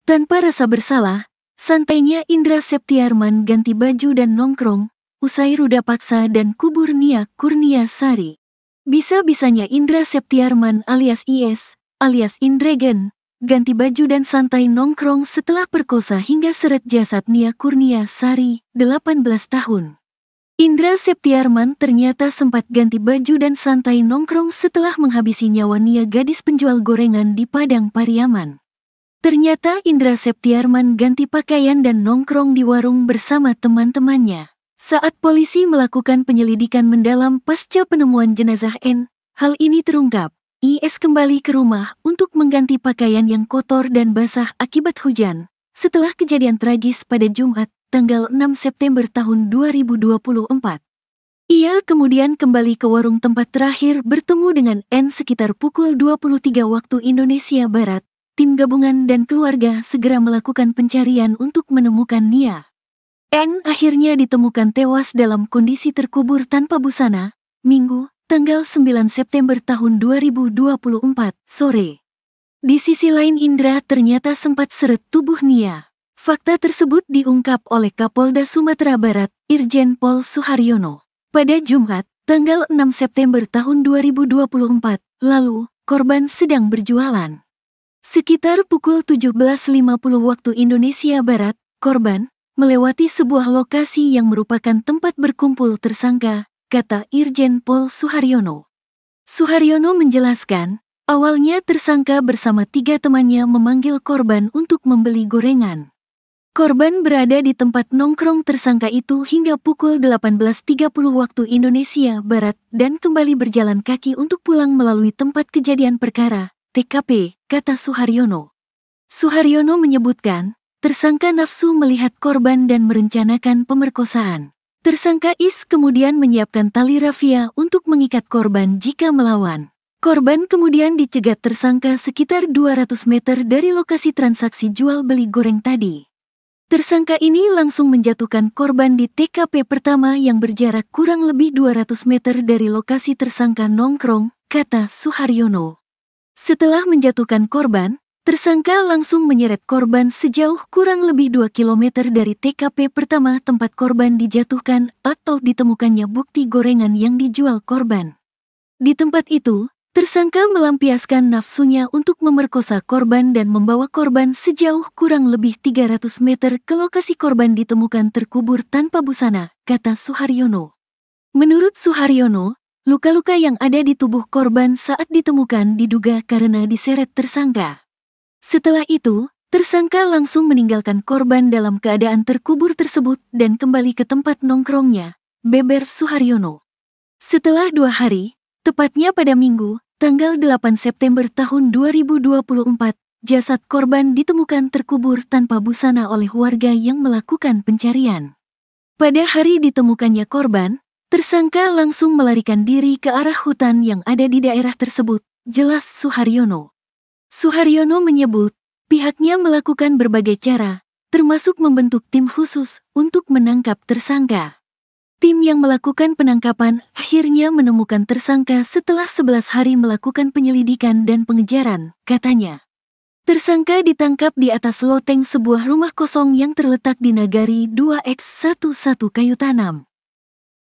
Tanpa rasa bersalah, santainya Indra Septiarman ganti baju dan nongkrong, usai ruda paksa dan kubur Nia Kurniasari. Bisa-bisanya Indra Septiarman alias IS, alias Indragen, ganti baju dan santai nongkrong setelah perkosa hingga seret jasad Nia Kurniasari, 18 tahun. Indra Septiarman ternyata sempat ganti baju dan santai nongkrong setelah menghabisi nyawa Nia, gadis penjual gorengan di Padang Pariaman. Ternyata Indra Septiarman ganti pakaian dan nongkrong di warung bersama teman-temannya. Saat polisi melakukan penyelidikan mendalam pasca penemuan jenazah N, hal ini terungkap. IS kembali ke rumah untuk mengganti pakaian yang kotor dan basah akibat hujan, setelah kejadian tragis pada Jumat, tanggal 6 September tahun 2024. Ia kemudian kembali ke warung tempat terakhir bertemu dengan N sekitar pukul 23 waktu Indonesia Barat. Tim gabungan dan keluarga segera melakukan pencarian untuk menemukan Nia. N akhirnya ditemukan tewas dalam kondisi terkubur tanpa busana, Minggu, tanggal 9 September tahun 2024, sore. Di sisi lain Indra ternyata sempat seret tubuh Nia. Fakta tersebut diungkap oleh Kapolda Sumatera Barat, Irjen Pol Suharyono. Pada Jumat, tanggal 6 September tahun 2024, lalu, korban sedang berjualan. Sekitar pukul 17.50 waktu Indonesia Barat, korban melewati sebuah lokasi yang merupakan tempat berkumpul tersangka, kata Irjen Pol Suharyono. Suharyono menjelaskan, awalnya tersangka bersama 3 temannya memanggil korban untuk membeli gorengan. Korban berada di tempat nongkrong tersangka itu hingga pukul 18.30 waktu Indonesia Barat dan kembali berjalan kaki untuk pulang melalui tempat kejadian perkara, TKP, kata Suharyono. Suharyono menyebutkan, tersangka nafsu melihat korban dan merencanakan pemerkosaan. Tersangka IS kemudian menyiapkan tali rafia untuk mengikat korban jika melawan. Korban kemudian dicegat tersangka sekitar 200 meter dari lokasi transaksi jual beli goreng tadi. Tersangka ini langsung menjatuhkan korban di TKP pertama yang berjarak kurang lebih 200 meter dari lokasi tersangka nongkrong, kata Suharyono. Setelah menjatuhkan korban, tersangka langsung menyeret korban sejauh kurang lebih 2 km dari TKP pertama tempat korban dijatuhkan atau ditemukannya bukti gorengan yang dijual korban. Di tempat itu, tersangka melampiaskan nafsunya untuk memerkosa korban dan membawa korban sejauh kurang lebih 300 meter ke lokasi korban ditemukan terkubur tanpa busana, kata Suharyono. Menurut Suharyono, luka-luka yang ada di tubuh korban saat ditemukan diduga karena diseret tersangka. Setelah itu, tersangka langsung meninggalkan korban dalam keadaan terkubur tersebut dan kembali ke tempat nongkrongnya, beber Suharyono. Setelah 2 hari, tepatnya pada Minggu, tanggal 8 September tahun 2024, jasad korban ditemukan terkubur tanpa busana oleh warga yang melakukan pencarian. Pada hari ditemukannya korban, tersangka langsung melarikan diri ke arah hutan yang ada di daerah tersebut, jelas Suharyono. Suharyono menyebut, pihaknya melakukan berbagai cara, termasuk membentuk tim khusus untuk menangkap tersangka. Tim yang melakukan penangkapan akhirnya menemukan tersangka setelah 11 hari melakukan penyelidikan dan pengejaran, katanya. Tersangka ditangkap di atas loteng sebuah rumah kosong yang terletak di Nagari 2X11 Kayu Tanam.